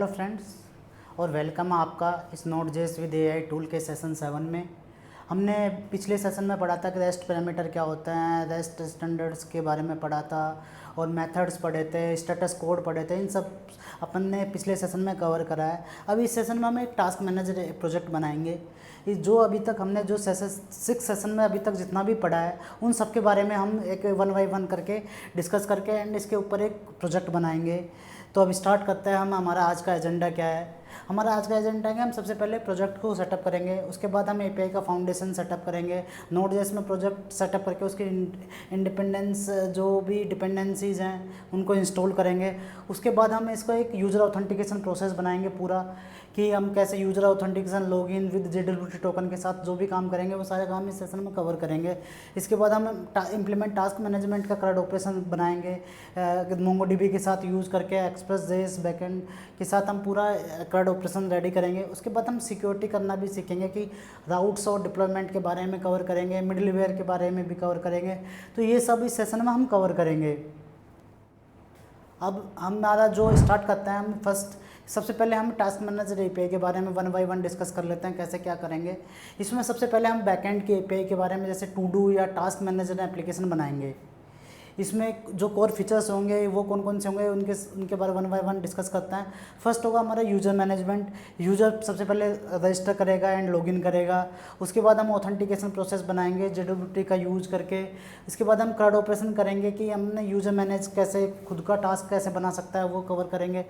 Hello friends और welcome आपका इस नोट.जेएस विद एआई टूल के सेशन 7 में। हमने पिछले सेशन में पढ़ा था कि रेस्ट पैरामीटर क्या होते हैं, रेस्ट स्टैंडर्ड्स के बारे में पढ़ा था और मेथड्स पढ़े थे, स्टेटस कोड पढ़े थे। इन सब अपन ने पिछले सेशन में कवर करा है। अब इस सेशन में हम एक टास्क मैनेजर प्रोजेक्ट बनाएंगे। जो अभी तक हमने जो 6 सेशन में अभी तक जितना भी पढ़ा है उन सब के बारे में हम एक 1 बाय 1 करके डिस्कस करके एंड इसके ऊपर एक प्रोजेक्ट बनाएंगे। तो अब स्टार्ट करते हैं हम। हमारा आज का एजेंडा क्या है? हमारा आज का एजेंडा है कि हम सबसे पहले प्रोजेक्ट को सेटअप करेंगे, उसके बाद हम एपीआई का फाउंडेशन सेटअप करेंगे। नोट.जेएस में प्रोजेक्ट सेटअप करके उसकी इंडिपेंडेंस जो भी डिपेंडेंसीज़ हैं उनको इंस्टॉल करेंगे। उसके बाद हम इसको एक यूज़र ऑथेंटिकेशन प्रोसेस बनाएंगे पूरा, कि हम कैसे user authentication login with जेडब्ल्यूटी token के साथ जो भी काम करेंगे वो सारे काम इस सेशन में कवर करेंगे। इसके बाद हम इम्प्लीमेंट टास्क मैनेजमेंट का CRUD ऑपरेशन बनाएंगे मोंगोडीबी के साथ यूज़ करके। एक्सप्रेस.जेएस बैकएंड के साथ हम पूरा CRUD ऑपरेशन रेडी करेंगे। उसके बाद हम सिक्योरिटी करना भी सीखेंगे कि राउट्स और डिप्लॉयमेंट के बारे में कवर करेंगे, मिडलवेयर के बारे में भी कवर करेंगे। तो ये सब इस सेशन में हम कवर करेंगे। अब हमारा जो स्टार्ट करते हैं हम फर्स्ट सबसे पहले हम टास्क मैनेजर एपीआई के बारे में 1 बाय 1 डिस्कस कर लेते हैं कैसे क्या करेंगे। इसमें सबसे पहले हम बैकएंड के एपीआई के बारे में जैसे टू डू या टास्क मैनेजर एप्लीकेशन बनाएंगे। इसमें जो कोर फीचर्स होंगे वो कौन कौन से होंगे उनके बारे 1 बाय 1 डिस्कस करते हैं। फर्स्ट होगा हमारा यूज़र मैनेजमेंट। यूज़र सबसे पहले रजिस्टर करेगा एंड लॉगिन करेगा। उसके बाद हम ऑथेंटिकेशन प्रोसेस बनाएंगे जेडब्ल्यूटी का यूज़ करके। इसके बाद हम CRUD ऑपरेशन करेंगे कि हमने यूज़र मैनेज कैसे खुद का टास्क कैसे बना सकता है वो कवर करेंगे।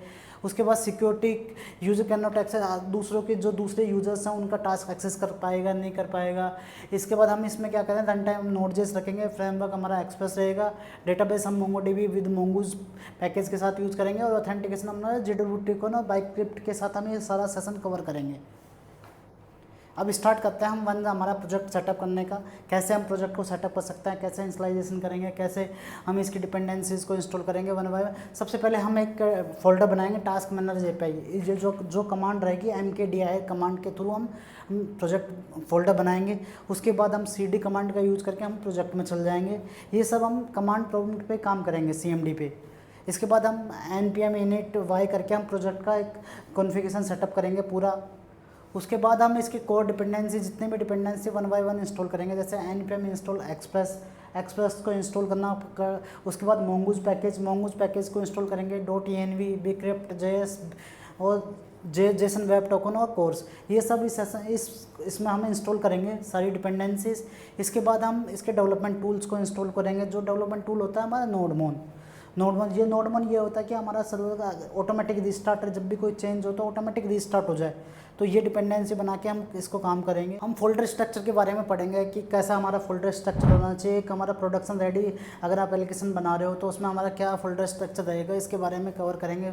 उसके बाद security, user can not access, दूसरों के जो दूसरे यूज़र्स हैं उनका टास्क एक्सेस कर पाएगा नहीं कर पाएगा। इसके बाद हम इसमें क्या करें, रन टाइम नोट.जेएस रखेंगे, फ्रेमवर्क हमारा एक्सप्रेस रहेगा, डेटाबेस हम मोंगोडीबी विद मोंगूज पैकेज के साथ यूज़ करेंगे और ऑथेंटिकेशन हमारा जेडब्ल्यूटी को ना बाइक्रिप्ट के साथ हम ये सारा सेशन कवर करेंगे। अब स्टार्ट करते हैं हम हमारा प्रोजेक्ट सेटअप करने का। कैसे हम प्रोजेक्ट को सेटअप कर सकते हैं, कैसे इंस्टॉलाइजेशन करेंगे, कैसे हम इसकी डिपेंडेंसीज को इंस्टॉल करेंगे 1 बाय 1। सबसे पहले हम एक फोल्डर बनाएंगे टास्क मैनेजर एपीआई। ये जो कमांड रहेगी mkdir कमांड के थ्रू हम प्रोजेक्ट फोल्डर बनाएंगे। उसके बाद हम cd कमांड का यूज़ करके हम प्रोजेक्ट में चल जाएंगे। ये सब हम कमांड प्रॉम्प्ट पे काम करेंगे cmd पे। इसके बाद हम npm init y करके हम प्रोजेक्ट का एक कॉन्फ़िगरेशन सेटअप करेंगे पूरा। उसके बाद हम इसके कोर डिपेंडेंसी जितने भी डिपेंडेंसी 1 बाय 1 इंस्टॉल करेंगे। जैसे npm इंस्टॉल एक्सप्रेस को इंस्टॉल उसके बाद मोंगूज पैकेज को इंस्टॉल करेंगे। .env, bcrypt.js और जेसन वेब टोकन और कोर्स, ये सब इसमें हम इंस्टॉल करेंगे सारी डिपेंडेंसीज। इसके बाद हम इसके डेवलपमेंट टूल्स को इंस्टॉल करेंगे। जो डेवलपमेंट टूल होता है हमारा नोडमोन ये होता है कि हमारा सर्वर का ऑटोमेटिक रीस्टार्ट, जब भी कोई चेंज हो तो ऑटोमेटिक रीस्टार्ट हो जाए। तो ये डिपेंडेंसी बना के हम इसको काम करेंगे। हम फोल्डर स्ट्रक्चर के बारे में पढ़ेंगे कि कैसा हमारा फोल्डर स्ट्रक्चर होना चाहिए। एक हमारा प्रोडक्शन रेडी अगर आप एप्लीकेशन बना रहे हो तो उसमें हमारा क्या फोल्डर स्ट्रक्चर रहेगा, इसके बारे में कवर करेंगे।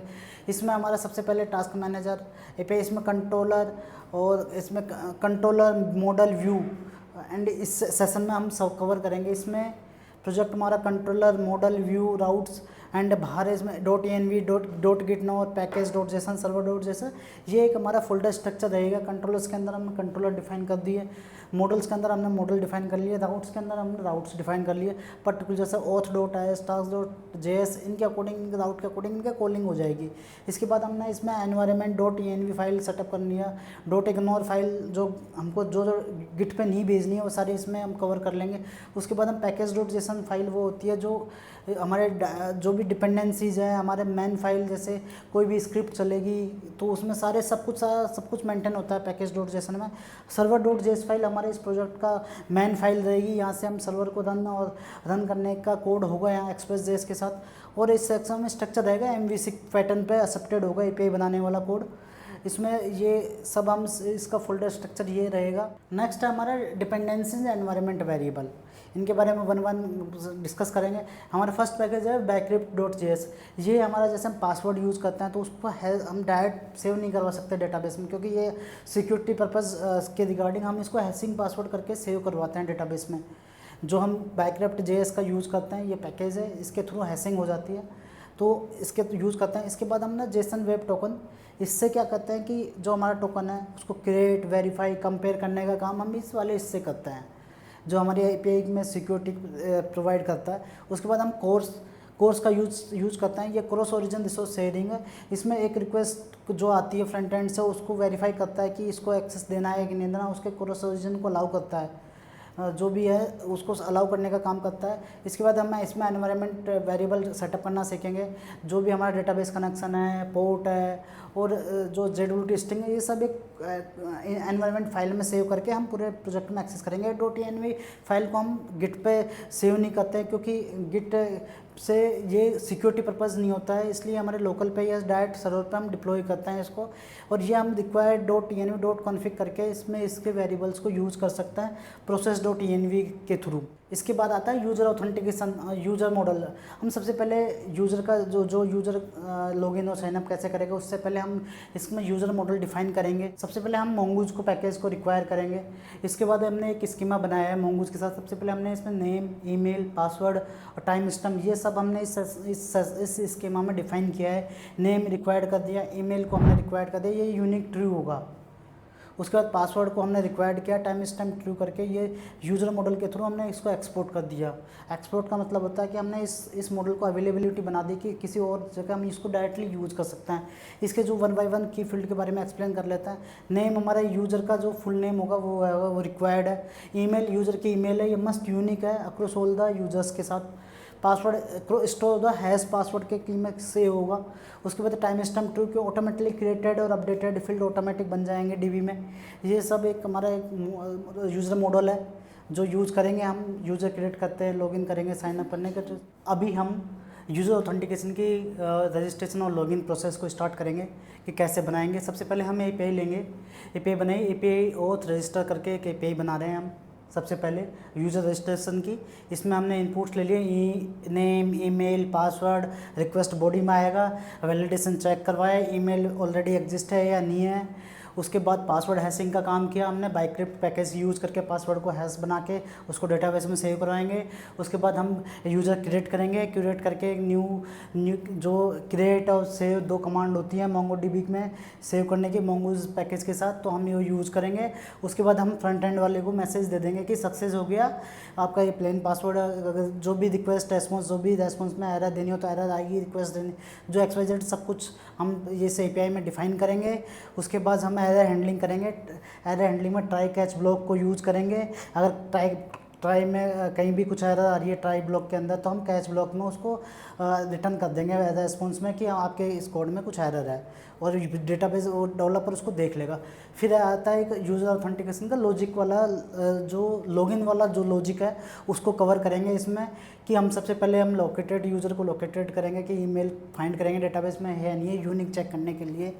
इसमें हमारा सबसे पहले टास्क मैनेजर एपीआई, इसमें कंट्रोलर और इसमें कंट्रोलर मॉडल व्यू एंड इस सेशन में हम सब कवर करेंगे। इसमें प्रोजेक्ट हमारा controller model view routes and बाहर इसमें .env .git और पैकेज.json सर्वर.json, ये एक हमारा फोल्डर स्ट्रक्चर रहेगा। कंट्रोलर्स के अंदर हमने कंट्रोलर डिफाइन कर दिए, मॉडल्स के अंदर हमने मॉडल डिफाइन कर लिए, राउट्स के अंदर हमने राउट्स डिफाइन कर लिए। पर्टिकुलर जैसे auth.is task.js इनके अकॉर्डिंग, राउट के अकॉर्डिंग इनके कॉलिंग हो जाएगी। इसके बाद हमने इसमें एनवायरनमेंट .env फाइल सेटअप कर लिया। .ignore फाइल जो हमको जो गिट पे नहीं भेजनी है वो सारी इसमें हम कवर कर लेंगे। उसके बाद हम पैकेज.json फाइल वो होती है जो हमारे जो भी डिपेंडेंसीज है, हमारे मैन फाइल जैसे कोई भी स्क्रिप्ट चलेगी तो उसमें सब कुछ मेंटेन होता है पैकेज.json में। सर्वर.js फाइल हमारे इस प्रोजेक्ट का मैन फाइल रहेगी। यहाँ से हम सर्वर को रन करने का कोड होगा यहाँ एक्सप्रेस.js के साथ। और इस सेक्शन में स्ट्रक्चर रहेगा MVC पैटर्न पे एक्सेप्टेड होगा एपीआई बनाने वाला कोड। इसमें ये सब हम इसका फोल्डर स्ट्रक्चर ये रहेगा। नेक्स्ट है हमारा डिपेंडेंसीज एनवायरनमेंट वेरिएबल, इनके बारे में 1 बाय 1 डिस्कस करेंगे। हमारा फर्स्ट पैकेज है backcrypt.js। ये हमारा जैसे हम पासवर्ड यूज़ करते हैं तो उसको हम डायरेक्ट सेव नहीं करवा सकते डेटाबेस में, क्योंकि ये सिक्योरिटी पर्पज़ के रिगार्डिंग हम इसको हैशिंग पासवर्ड करके सेव करवाते हैं डेटाबेस में। जो हम backcrypt.js का यूज़ करते हैं, ये पैकेज है, इसके थ्रू हैशिंग हो जाती है तो इसके यूज़ करते हैं। इसके बाद हम ना जेसन वेब टोकन, इससे क्या करते हैं कि जो हमारा टोकन है उसको क्रिएट, वेरीफाई, कंपेयर करने का काम हम इससे करते हैं जो हमारी एपीआई में सिक्योरिटी प्रोवाइड करता है। उसके बाद हम कोर्स का यूज करते हैं। ये क्रॉस ओरिजिन रिसोर्स शेयरिंग है। इसमें एक रिक्वेस्ट जो आती है फ्रंट एंड से उसको वेरीफाई करता है कि इसको एक्सेस देना है कि नहीं देना, उसके क्रॉस ओरिजिन को अलाउ करता है, जो भी है उसको अलाउ करने का काम करता है। इसके बाद हम इसमें एनवायरनमेंट वेरिएबल सेटअप करना सीखेंगे। जो भी हमारा डेटाबेस कनेक्शन है, पोर्ट है और जो जेडब्ल्यूटी स्ट्रिंग है, ये सब एक एनवायरनमेंट फाइल में सेव करके हम पूरे प्रोजेक्ट में एक्सेस करेंगे। .env फाइल को हम गिट पे सेव नहीं करते हैं क्योंकि गिट से ये सिक्योरिटी पर्पज़ नहीं होता है, इसलिए हमारे लोकल पे या डायरेक्ट सर्वर पे हम डिप्लॉय करते हैं इसको। और ये हम रिक्वायर्ड .env.config करके इसमें इसके वेरिएबल्स को यूज़ कर सकते हैं process.env के थ्रू। इसके बाद आता है यूज़र ऑथेंटिकेशन, यूज़र मॉडल। हम सबसे पहले यूज़र का जो यूज़र लॉगिन और साइनअप कैसे करेगा, उससे पहले हम इसमें यूज़र मॉडल डिफाइन करेंगे। सबसे पहले हम मोंगूज को पैकेज को रिक्वायर करेंगे। इसके बाद हमने एक स्कीमा बनाया है मोंगूज के साथ। सबसे पहले हमने इसमें नेम, ईमेल, पासवर्ड और टाइम स्टैम्प ये सब हमने इस स्कीमा में डिफाइन किया है। नेम रिक्वायर्ड कर दिया, ईमेल को हमने रिक्वायर्ड कर दिया, ये यूनिक ट्रू होगा। उसके बाद पासवर्ड को हमने रिक्वायर्ड किया, टाइम स्टैम्प ट्रू करके ये यूज़र मॉडल के थ्रू हमने इसको एक्सपोर्ट कर दिया। एक्सपोर्ट का मतलब होता है कि हमने इस मॉडल को अवेलेबिलिटी बना दी कि किसी और जगह हम इसको डायरेक्टली यूज़ कर सकते हैं। इसके जो 1 बाय 1 की फील्ड के बारे में एक्सप्लेन कर लेते हैं। नेम हमारा यूज़र का जो फुल नेम होगा वो रिक्वायर्ड है। ईमेल यूज़र की ईमेल है, ये मस्ट यूनिक है अक्रॉस ऑल द यूज़र्स के साथ। Password store the hash password के की में सेव होगा। उसके बाद टाइम स्टैम्प ट्रू के ऑटोमेटिकली क्रिएटेड और अपडेटेड फील्ड ऑटोमेटिक बन जाएंगे डीबी में। ये सब एक हमारा एक यूज़र मॉडल है जो यूज़ करेंगे। हम यूज़र क्रिएट करते हैं, लॉगिन करेंगे साइन अप करने के। तो अभी हम यूज़र ऑथेंटिकेशन की रजिस्ट्रेशन और लॉगिन प्रोसेस को स्टार्ट करेंगे कि कैसे बनाएंगे। सबसे पहले हम एपीआई लेंगे, एपीआई बनाइए। एपीआई ऑथ रजिस्टर करके एक एपीआई बना रहे हैं हम। सबसे पहले यूज़र रजिस्ट्रेशन की, इसमें हमने इनपुट्स ले लिए, name, email, password, request body में आएगा, वैलिडेशन चेक करवाया, ईमेल ऑलरेडी एग्जिस्ट है या नहीं है। उसके बाद पासवर्ड हैशिंग का काम किया हमने, बाइक्रिप्ट पैकेज यूज़ करके पासवर्ड को हैश बना के उसको डेटाबेस में सेव करवाएंगे। उसके बाद हम यूज़र क्रिएट करेंगे, क्रिएट करके एक न्यू जो क्रिएट और सेव 2 कमांड होती है मोंगोडीबी में सेव करने की मोंगूज पैकेज के साथ, तो हम ये यूज़ करेंगे। उसके बाद हम फ्रंट एंड वाले को मैसेज दे देंगे कि सक्सेस हो गया आपका ये प्लेन पासवर्ड। अगर जो भी रिक्वेस्ट रेस्पॉन्स जो भी रेस्पॉन्स में एरर देनी हो तो एरर आएगी, रिक्वेस्ट देनी जो XYZ सब कुछ हम ये से API में डिफाइन करेंगे। उसके बाद हम एरर हैंडलिंग करेंगे। एरर हैंडलिंग में ट्राई कैच ब्लॉक को यूज़ करेंगे। अगर ट्राई में कहीं भी कुछ एरर आ रही है ट्राई ब्लॉक के अंदर, तो हम कैच ब्लॉक में उसको रिटर्न कर देंगे एज रिस्पॉन्स में कि आपके इस कोड में कुछ एरर है, और डेटाबेस और डेवलपर उसको देख लेगा। फिर आता है एक यूज़र ऑथेंटिकेशन का लॉजिक वाला, जो लॉगिन वाला जो लॉजिक है उसको कवर करेंगे इसमें। कि हम सबसे पहले हम लोकेटेड यूज़र को लोकेटेड करेंगे कि ईमेल फाइंड करेंगे डेटाबेस में है नहीं है, यूनिक चेक करने के लिए।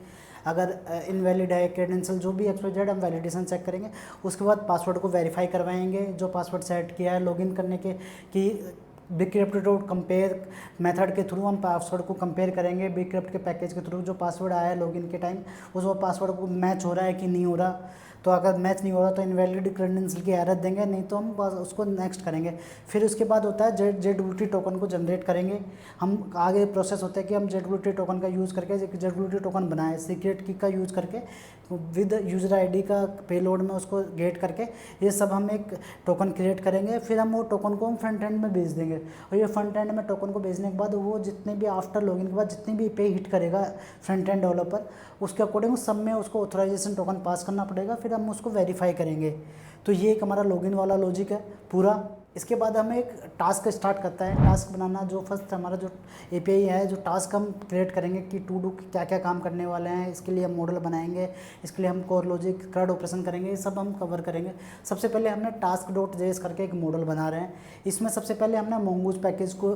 अगर इनवैलिड है क्रेडेंशियल जो भी XYZ हम वैलिडेशन चेक करेंगे। उसके बाद पासवर्ड को वेरीफाई करवाएंगे, जो पासवर्ड सेट किया है लॉगिन करने के, कि बिक्रिप्ट कंपेयर मेथड के थ्रू हम पासवर्ड को कंपेयर करेंगे बिक्रिप्ट के पैकेज के थ्रू। जो पासवर्ड आया है लॉगिन के टाइम उस वो पासवर्ड को मैच हो रहा है कि नहीं हो रहा, तो अगर मैच नहीं हो रहा तो इनवैलिड क्रेडेंशियल की एरर देंगे, नहीं तो हम बस उसको नेक्स्ट करेंगे। फिर उसके बाद होता है जेडब्ल्यूटी टोकन को जनरेट करेंगे हम। आगे प्रोसेस होता है कि हम जेडब्ल्यूटी टोकन का यूज़ करके जेडब्ल्यूटी टोकन बनाए, सीक्रेट की का यूज़ करके विद यूज़र आईडी का पेलोड में उसको गेट करके ये सब हम एक टोकन क्रिएट करेंगे। फिर हम वो टोकन को हम फ्रंट एंड में भेज देंगे, और ये फ्रंट एंड में टोकन को भेजने के बाद वो जितने भी आफ्टर लॉगिन के बाद जितनी भी पे हिट करेगा फ्रंट एंड डेवलपर, उसके अकॉर्डिंग उस सब में उसको ऑथराइजेशन टोकन पास करना पड़ेगा। फिर हम उसको वेरीफाई करेंगे। तो ये एक हमारा लॉगिन वाला लॉजिक है पूरा। इसके बाद हम एक टास्क स्टार्ट करता है, टास्क बनाना। जो फर्स्ट हमारा जो API है, जो टास्क हम क्रिएट करेंगे कि टू डू क्या क्या काम करने वाले हैं, इसके लिए हम मॉडल बनाएंगे, इसके लिए हम कोर लॉजिक CRUD ऑपरेशन करेंगे, ये सब हम कवर करेंगे। सबसे पहले हमने task.js करके एक मॉडल बना रहे हैं। इसमें सबसे पहले हमने मोंगूज पैकेज को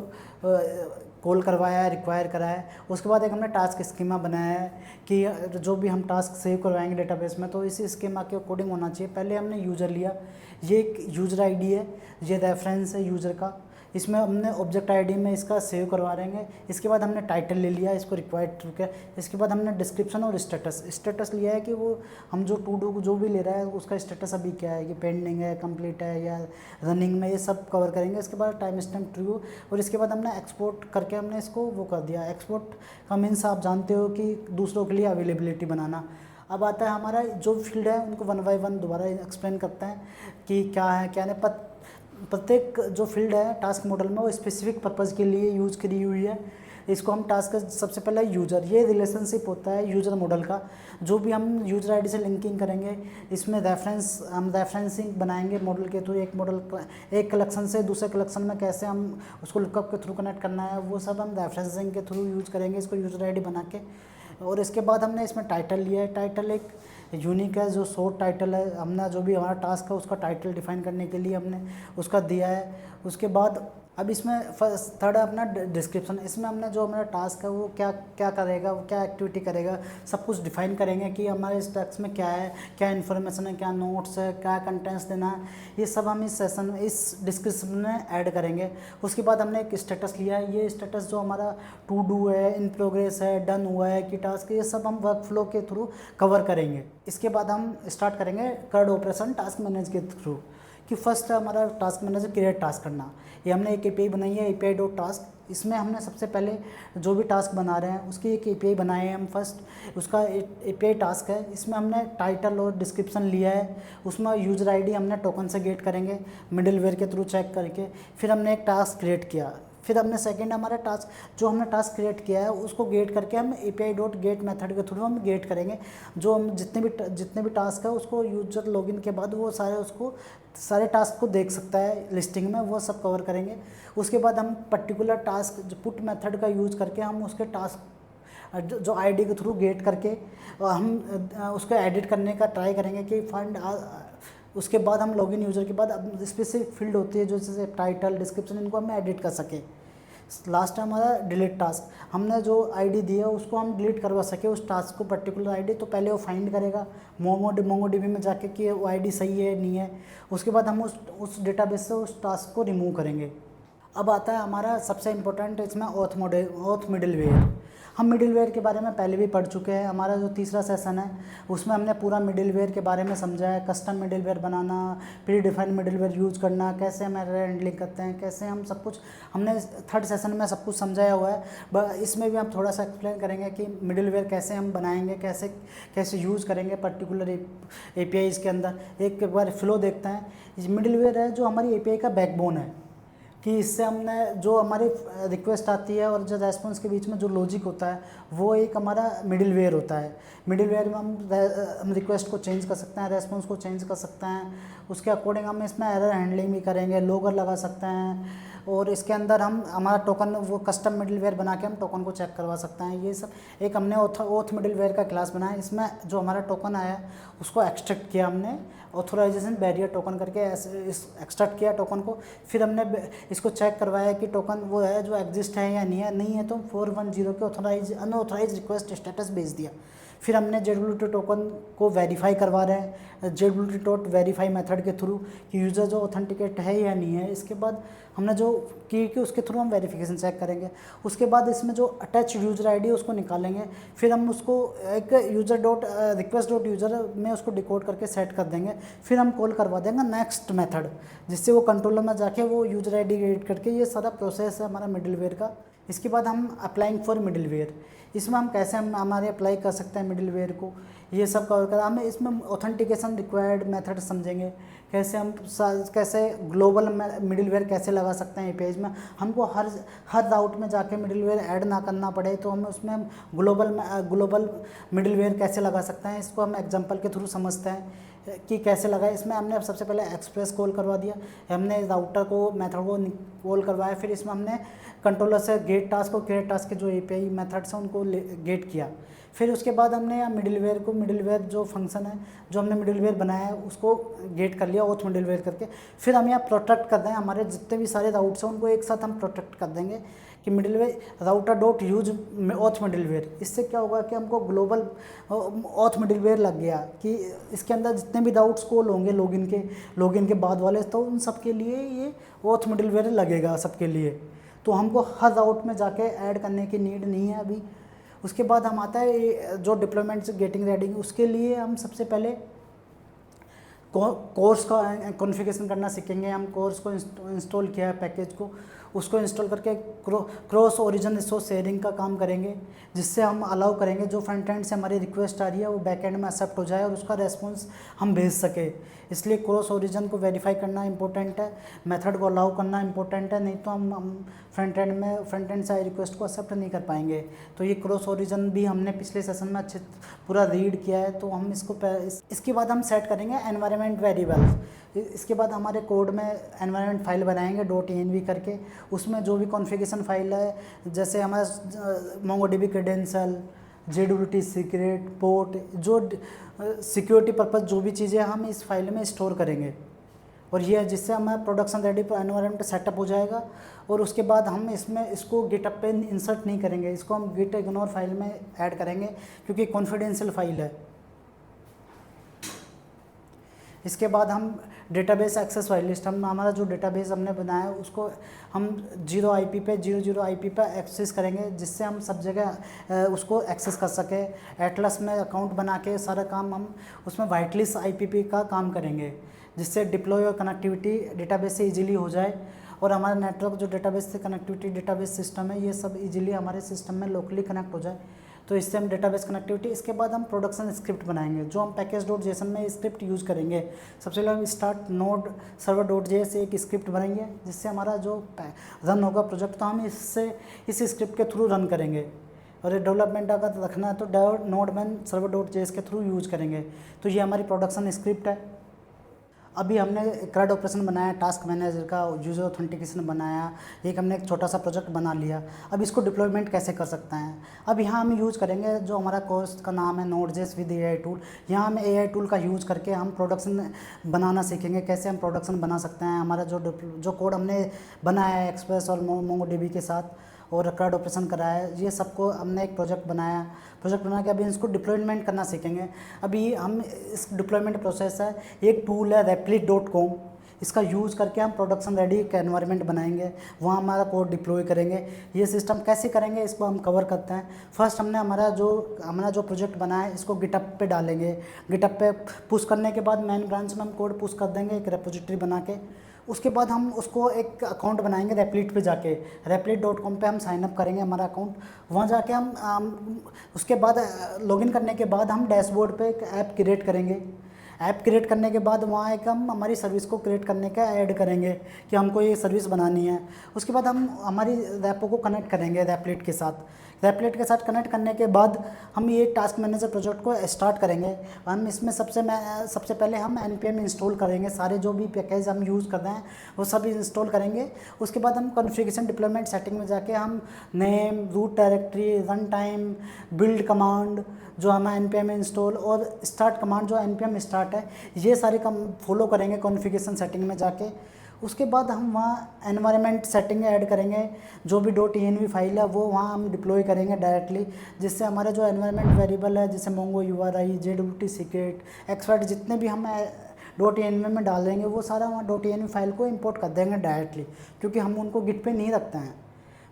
कॉल करवाया है, रिक्वायर कराया है। उसके बाद एक हमने टास्क स्कीमा बनाया है कि जो भी हम टास्क सेव करवाएंगे डेटाबेस में तो इसी स्कीमा के अकॉर्डिंग होना चाहिए। पहले हमने यूज़र लिया, ये एक यूज़र आईडी है, ये रेफरेंस है यूज़र का। इसमें हमने ऑब्जेक्ट आईडी में इसका सेव करवा देंगे। इसके बाद हमने टाइटल ले लिया, इसको रिक्वायर्ड टू के। इसके बाद हमने डिस्क्रिप्शन और स्टेटस लिया है कि वो हम जो टू डू जो भी ले रहा है उसका स्टेटस अभी क्या है, कि पेंडिंग है, कंप्लीट है या रनिंग में, ये सब कवर करेंगे। इसके बाद टाइम स्टैम्प ट्रू, और इसके बाद हमने एक्सपोर्ट करके हमने इसको वो कर दिया। एक्सपोर्ट का मीन्स आप जानते हो कि दूसरों के लिए अवेलेबिलिटी बनाना। अब आता है हमारा जो फील्ड है उनको 1 बाय 1 दोबारा एक्सप्लेन करते हैं कि क्या है क्या नहीं। प्रत्येक जो फील्ड है टास्क मॉडल में वो स्पेसिफिक पर्पज़ के लिए यूज़ करी हुई है। इसको हम टास्क सबसे पहले यूज़र, ये रिलेशनशिप होता है यूज़र मॉडल का। जो भी हम यूज़र आईडी से लिंकिंग करेंगे, इसमें हम रेफरेंसिंग बनाएंगे मॉडल के थ्रू। एक कलेक्शन से दूसरे कलेक्शन में कैसे हम उसको लुकअप के थ्रू कनेक्ट करना है, वो सब हम रेफरेंसिंग के थ्रू यूज़ करेंगे इसको यूज़र आईडी बना के। और इसके बाद हमने इसमें टाइटल लिया है। टाइटल एक यूनिक है, जो शॉर्ट टाइटल है। हमने जो भी हमारा टास्क है उसका टाइटल डिफाइन करने के लिए हमने उसका दिया है। उसके बाद अब इसमें थर्ड है अपना डिस्क्रिप्शन। इसमें हमने जो हमारा टास्क है वो क्या क्या करेगा, वो क्या एक्टिविटी करेगा, सब कुछ डिफाइन करेंगे कि हमारे इस टास्क में क्या है, क्या इन्फॉर्मेशन है, क्या नोट्स है, क्या कंटेंट्स देना है, ये सब हम इस सेशन में इस डिस्क्रिप्शन में ऐड करेंगे। उसके बाद हमने एक स्टेटस लिया है। ये स्टेटस जो हमारा टू डू है, इन प्रोग्रेस है, डन हुआ है कि टास्क, ये सब हम वर्क फ्लो के थ्रू कवर करेंगे। इसके बाद हम स्टार्ट करेंगे कर्ड ऑपरेशन टास्क मैनेज के थ्रू। कि फर्स्ट हमारा टास्क मैनेजर क्रिएट टास्क करना। ये हमने एक एपीआई बनाई है, एपीआई डॉट टास्क। इसमें हमने सबसे पहले जो भी टास्क बना रहे हैं उसकी एक एपीआई बनाए हैं हम फर्स्ट। उसका एपीआई टास्क है। इसमें हमने टाइटल और डिस्क्रिप्शन लिया है। उसमें यूज़र आईडी हमने टोकन से गेट करेंगे मिडिलवेयर के थ्रू चेक करके। फिर हमने एक टास्क क्रिएट किया। फिर हमने सेकंड हमारा टास्क जो हमने टास्क क्रिएट किया है उसको गेट करके हम एपीआई डॉट गेट मेथड के थ्रू हम गेट करेंगे। जो हम जितने भी टास्क है उसको यूजर लॉगिन के बाद वो सारे टास्क को देख सकता है लिस्टिंग में, वो सब कवर करेंगे। उसके बाद हम पर्टिकुलर टास्क जो पुट मेथड का यूज़ करके हम उसके टास्क जो आईडी के थ्रू गेट करके हम उसको एडिट करने का ट्राई करेंगे कि फाइंड। उसके बाद हम लॉगिन यूज़र के बाद अब स्पेसिफिक फील्ड होती है जो जैसे टाइटल, डिस्क्रिप्शन, इनको हम एडिट कर सके। लास्ट टाइम हमारा डिलीट टास्क, हमने जो आईडी दी है उसको हम डिलीट करवा सके उस टास्क को, पर्टिकुलर आईडी। तो पहले वो फाइंड करेगा मोंगोडीबी में जाके कि वो आईडी सही है नहीं है। उसके बाद हम उस डेटाबेस से उस टास्क को रिमूव करेंगे। अब आता है हमारा सबसे इम्पोर्टेंट इसमें ऑथ मिडिलवेयर। हम मिडिलवेयर के बारे में पहले भी पढ़ चुके हैं। हमारा जो तीसरा सेशन है उसमें हमने पूरा मिडिलवेयर के बारे में समझा है। कस्टम मिडिलवेयर बनाना, प्री डिफाइंड मिडिलवेयर यूज़ करना, कैसे हम एरर हैंडलिंग करते हैं, कैसे हम सब कुछ हमने थर्ड सेशन में सब कुछ समझाया हुआ है। इसमें भी हम थोड़ा सा एक्सप्लेन करेंगे कि मिडिलवेयर कैसे हम बनाएंगे, कैसे यूज़ करेंगे पर्टिकुलर एपीआईज़ के अंदर। एक बार फ्लो देखते हैं। मिडिलवेयर है जो हमारी एपीआई का बैकबोन है, कि इससे हमने जो हमारी रिक्वेस्ट आती है और जो रेस्पॉन्स के बीच में जो लॉजिक होता है वो एक हमारा मिडिलवेयर होता है। मिडिलवेयर में हम रिक्वेस्ट को चेंज कर सकते हैं, रेस्पॉन्स को चेंज कर सकते हैं। उसके अकॉर्डिंग हम इसमें एरर हैंडलिंग भी करेंगे, लॉगर लगा सकते हैं। और इसके अंदर हम हमारा टोकन वो कस्टम मिडिलवेयर बना के हम टोकन को चेक करवा सकते हैं। ये सब एक हमने ओथ मिडिलवेयर का क्लास बनाया। इसमें जो हमारा टोकन आया उसको एक्सट्रैक्ट किया हमने, ऑथोराइजेशन बैरियर टोकन करके एक्सट्रैक्ट किया टोकन को। फिर हमने इसको चेक करवाया कि टोकन वो है जो एग्जिस्ट है या नहीं है तो 410 के अनऑथोराइज रिक्वेस्ट स्टेटस भेज दिया। फिर हमने जेडब्ल्यूटी टोकन को वेरीफाई करवा रहे हैं जेडब्ल्यूटी डॉट वेरीफाई मेथड के थ्रू कि यूज़र जो ऑथेंटिकेट है या नहीं है। इसके बाद हमने जो की कि उसके थ्रू हम वेरिफिकेशन चेक करेंगे। उसके बाद इसमें जो अटैच यूज़र आईडी है उसको निकालेंगे। फिर हम उसको एक user dot request dot user में उसको डिकोड करके सेट कर देंगे। फिर हम कॉल करवा देंगे नेक्स्ट मेथड, जिससे वो कंट्रोलर में जाके वो यूज़र आईडी क्रिएट करके, ये सारा प्रोसेस है हमारा मिडिलवेयर का। इसके बाद हम अप्लाइंग फॉर मिडिलवेयर, इसमें हम कैसे हमारे अप्लाई कर सकते हैं मिडिलवेयर को, ये सब कवर कर। हमें इसमें ऑथेंटिकेशन रिक्वायर्ड मेथड समझेंगे, कैसे ग्लोबल मिडिलवेयर कैसे लगा सकते हैं पेज में। हमको हर राउट में जाके मिडिलवेयर ऐड ना करना पड़े, तो हम उसमें ग्लोबल मिडिलवेयर कैसे लगा सकते हैं, इसको हम एग्जांपल के थ्रू समझते हैं कि कैसे लगा। इसमें हमने सबसे पहले एक्सप्रेस कॉल करवा दिया, हमने राउटर को मेथड को कॉल करवाया। फिर इसमें हमने कंट्रोलर से गेट टास्क और क्रिएट टास्क के जो एपीआई मेथड्स हैं उनको गेट किया। फिर उसके बाद हमने मिडिलवेयर जो फंक्शन है जो हमने मिडिलवेयर बनाया है उसको गेट कर लिया ऑथ मिडिलवेयर करके। फिर हम यहाँ प्रोटेक्ट कर दें, हमारे जितने भी सारे राउट्स हैं उनको एक साथ हम प्रोटेक्ट कर देंगे कि middleware router dot use auth middleware. इससे क्या होगा कि हमको ग्लोबल ऑथ मिडिलवेयर लग गया कि इसके अंदर जितने भी राउट्स कॉल होंगे लॉगिन के बाद वाले, तो उन सब के लिए ये ऑथ मिडिलवेयर लगेगा सबके लिए। तो हमको हर राउट में जाके ऐड करने की नीड नहीं है अभी। उसके बाद हम आता है जो डिप्लॉयमेंट गेटिंग रेडी, उसके लिए हम सबसे पहले कोर्स का कॉन्फ़िगरेशन करना सीखेंगे। हम कोर्स को इंस्टॉल किया है पैकेज को, उसको इंस्टॉल करके क्रॉस ओरिजिन रिसोर्स शेयरिंग का काम करेंगे, जिससे हम अलाउ करेंगे जो फ्रंट एंड से हमारी रिक्वेस्ट आ रही है वो बैक एंड में एक्सेप्ट हो जाए और उसका रेस्पॉन्स हम भेज सके। इसलिए क्रॉस ओरिजिन को वेरीफाई करना इंपॉर्टेंट है, मेथड को अलाउ करना इंपॉर्टेंट है, नहीं तो हम फ्रंट एंड से आई रिक्वेस्ट को एक्सेप्ट नहीं कर पाएंगे। तो ये क्रॉस ओरिजिन भी हमने पिछले सेशन में अच्छे पूरा रीड किया है, तो हम इसके बाद हम सेट करेंगे एनवायरनमेंट वेरिएबल। इसके बाद हमारे कोड में एनवायरनमेंट फाइल बनाएंगे .env करके, उसमें जो भी कॉन्फ़िगरेशन फाइल है, जैसे हमारा MongoDB credential, JWT secret, port, जो सिक्योरिटी पर्पज़ जो भी चीज़ें हम इस फाइल में स्टोर करेंगे, और ये जिससे हमारा प्रोडक्शन रेडी एनवायरनमेंट सेटअप हो जाएगा। और उसके बाद हम इसको गिटअप पे इंसर्ट नहीं करेंगे, इसको हम गिट इग्नोर फाइल में ऐड करेंगे क्योंकि कॉन्फिडेंशियल फाइल है। इसके बाद हम डेटाबेस एक्सेस फाइल लिस्ट, हम हमारा जो डेटाबेस हमने बनाया है उसको हम 0 IP पे 00 IP पे एक्सेस करेंगे, जिससे हम सब जगह उसको एक्सेस कर सकें। एटलस में अकाउंट बना के सारा काम हम उसमें वाइट लिस्ट IPP का काम करेंगे, जिससे डिप्लॉय और कनेक्टिविटी डेटाबेस से इजीली हो जाए, और हमारा नेटवर्क जो डेटाबेस से कनेक्टिविटी डेटाबेस सिस्टम है ये सब इजीली हमारे सिस्टम में लोकली कनेक्ट हो जाए। तो इससे हम डेटाबेस कनेक्टिविटी, इसके बाद हम प्रोडक्शन स्क्रिप्ट बनाएंगे जो हम पैकेज.json में स्क्रिप्ट यूज़ करेंगे। सबसे पहले हम स्टार्ट नोड सर्वर.js एक स्क्रिप्ट बनाएंगे, जिससे हमारा जो रन होगा प्रोजेक्ट, तो हम इस स्क्रिप्ट के थ्रू रन करेंगे। और डेवलपमेंट अगर रखना है तो नोडमैन सर्वर.js के थ्रू यूज़ करेंगे। तो ये हमारी प्रोडक्शन स्क्रिप्ट है। अभी हमने CRUD ऑपरेशन बनाया, टास्क मैनेजर का यूज़र ऑथेंटिकेशन बनाया, एक हमने एक छोटा सा प्रोजेक्ट बना लिया। अब इसको डिप्लॉयमेंट कैसे कर सकते हैं? अब यहाँ हम यूज़ करेंगे जो हमारा कोर्स का नाम है Node.js विद AI टूल। यहाँ हम AI टूल का यूज़ करके हम प्रोडक्शन बनाना सीखेंगे, कैसे हम प्रोडक्शन बना सकते हैं। हमारा जो कोड हमने बनाया है एक्सप्रेस और MongoDB के साथ और CRUD ऑपरेशन कराया है, ये सबको हमने एक प्रोजेक्ट बनाया के अभी इसको डिप्लॉयमेंट करना सीखेंगे। अभी हम इस डिप्लॉयमेंट प्रोसेस है, एक टूल है replit.com, इसका यूज़ करके हम प्रोडक्शन रेडी का एनवायरनमेंट बनाएंगे, वहाँ हमारा कोड डिप्लॉय करेंगे। ये सिस्टम कैसे करेंगे इसको हम कवर करते हैं। फर्स्ट हमने हमारा जो प्रोजेक्ट बनाया है इसको गिटअप पे डालेंगे। गिटअप पे पुश करने के बाद मेन ब्रांच में हम कोड पुश कर देंगे एक रेपोजिटरी बना के। उसके बाद हम उसको एक अकाउंट बनाएंगे Replit पे जाके, replit.com पे हम साइन अप करेंगे हमारा अकाउंट। वहाँ जाके हम उसके बाद लॉगिन करने के बाद हम डैशबोर्ड पे एक ऐप क्रिएट करेंगे। ऐप क्रिएट करने के बाद वहाँ एक हम हमारी सर्विस को क्रिएट करने का ऐड करेंगे कि हमको ये सर्विस बनानी है। उसके बाद हम हमारी रैपो को कनेक्ट करेंगे Replit के साथ। Replit के साथ कनेक्ट करने के बाद हम ये टास्क मैनेजर प्रोजेक्ट को स्टार्ट करेंगे। हम इसमें सबसे पहले हम npm इंस्टॉल करेंगे, सारे जो भी पैकेज हम यूज़ कर रहे हैं वो सब इंस्टॉल करेंगे। उसके बाद हम कॉन्फ़िगरेशन डिप्लॉयमेंट सेटिंग में जाके हम name, root directory, run time, build command जो हमें npm इंस्टॉल और स्टार्ट कमांड जो npm स्टार्ट है, ये सारे कम फॉलो करेंगे कॉन्फ़िगरेशन सेटिंग में जाके। उसके बाद हम वहाँ एनवायरनमेंट सेटिंग ऐड करेंगे, जो भी .env फाइल है वो वहाँ हम डिप्लॉय करेंगे डायरेक्टली, जिससे हमारे जो एनवायरनमेंट वेरिएबल है जैसे Mongo URI, JWT secret, expert जितने भी हम .env में डाल देंगे वो सारा वहाँ .env फाइल को इंपोर्ट कर देंगे डायरेक्टली, क्योंकि हम उनको गिट पे नहीं रखते हैं।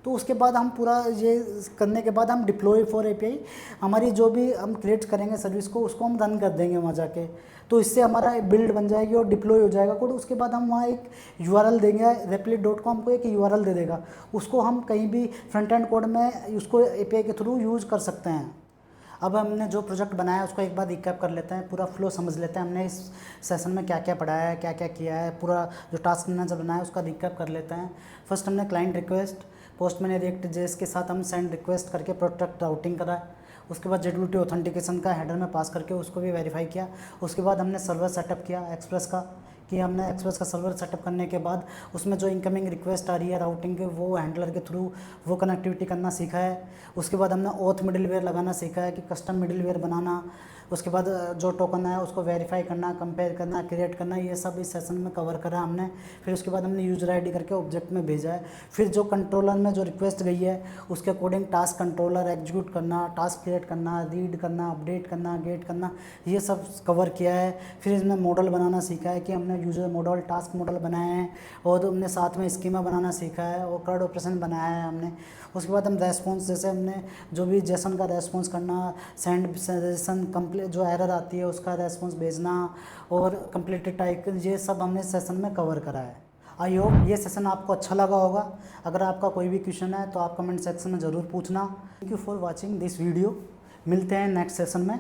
तो उसके बाद हम पूरा ये करने के बाद हम डिप्लॉय फॉर API हमारी जो भी हम क्रिएट करेंगे सर्विस को उसको हम रन कर देंगे वहाँ जाके। तो इससे हमारा बिल्ड बन जाएगी और डिप्लॉय हो जाएगा कोड। उसके बाद हम वहाँ एक URL देंगे, replit.com को एक URL दे देगा, उसको हम कहीं भी फ्रंट एंड कोड में उसको API के थ्रू यूज़ कर सकते हैं। अब हमने जो प्रोजेक्ट बनाया उसको एक बार रिकैप कर लेते हैं, पूरा फ्लो समझ लेते हैं हमने इस सेशन में क्या क्या पढ़ाया है, क्या क्या किया है। पूरा जो टास्क मैनेजर बनाया उसका रिकैप कर लेते हैं। फर्स्ट हमने क्लाइंट रिक्वेस्ट पोस्टमैन React.js के साथ हम सेंड रिक्वेस्ट करके प्रोडक्ट राउटिंग करा। उसके बाद JWT ऑथेंटिकेशन का हेडर में पास करके उसको भी वेरीफाई किया। उसके बाद हमने सर्वर सेटअप किया एक्सप्रेस का, कि हमने एक्सप्रेस का सर्वर सेटअप करने के बाद उसमें जो इनकमिंग रिक्वेस्ट आ रही है राउटिंग के वो हैंडलर के थ्रू वो कनेक्टिविटी करना सीखा है। उसके बाद हमने ऑथ मिडिलवेयर लगाना सीखा है कि कस्टम मिडिलवेयर बनाना। उसके बाद जो टोकन है उसको वेरीफाई करना, कंपेयर करना, क्रिएट करना, ये सब इस सेशन में कवर करा हमने। फिर उसके बाद हमने यूज़र आईडी करके ऑब्जेक्ट में भेजा है। फिर जो कंट्रोलर में जो रिक्वेस्ट गई है उसके अकॉर्डिंग टास्क कंट्रोलर एग्जीक्यूट करना, टास्क क्रिएट करना, रीड करना, अपडेट करना, गेट करना, ये सब कवर किया है। फिर इसमें मॉडल बनाना सीखा है कि हमने यूज़र मॉडल, टास्क मॉडल बनाए हैं और हमने साथ में स्कीमा बनाना सीखा है और CRUD ऑपरेशन बनाया है हमने। उसके बाद हम रेस्पॉन्स, जैसे हमने जो भी जेसन का रेस्पॉन्स करना, सेंड सजेशन, कंप्लीट जो एरर आती है उसका रेस्पॉन्स भेजना और कंप्लीटेड टाइप, ये सब हमने सेशन में कवर करा है। आई होप ये सेशन आपको अच्छा लगा होगा। अगर आपका कोई भी क्वेश्चन है तो आप कमेंट सेक्शन में ज़रूर पूछना। Thank you for watching this video. मिलते हैं नेक्स्ट सेशन में।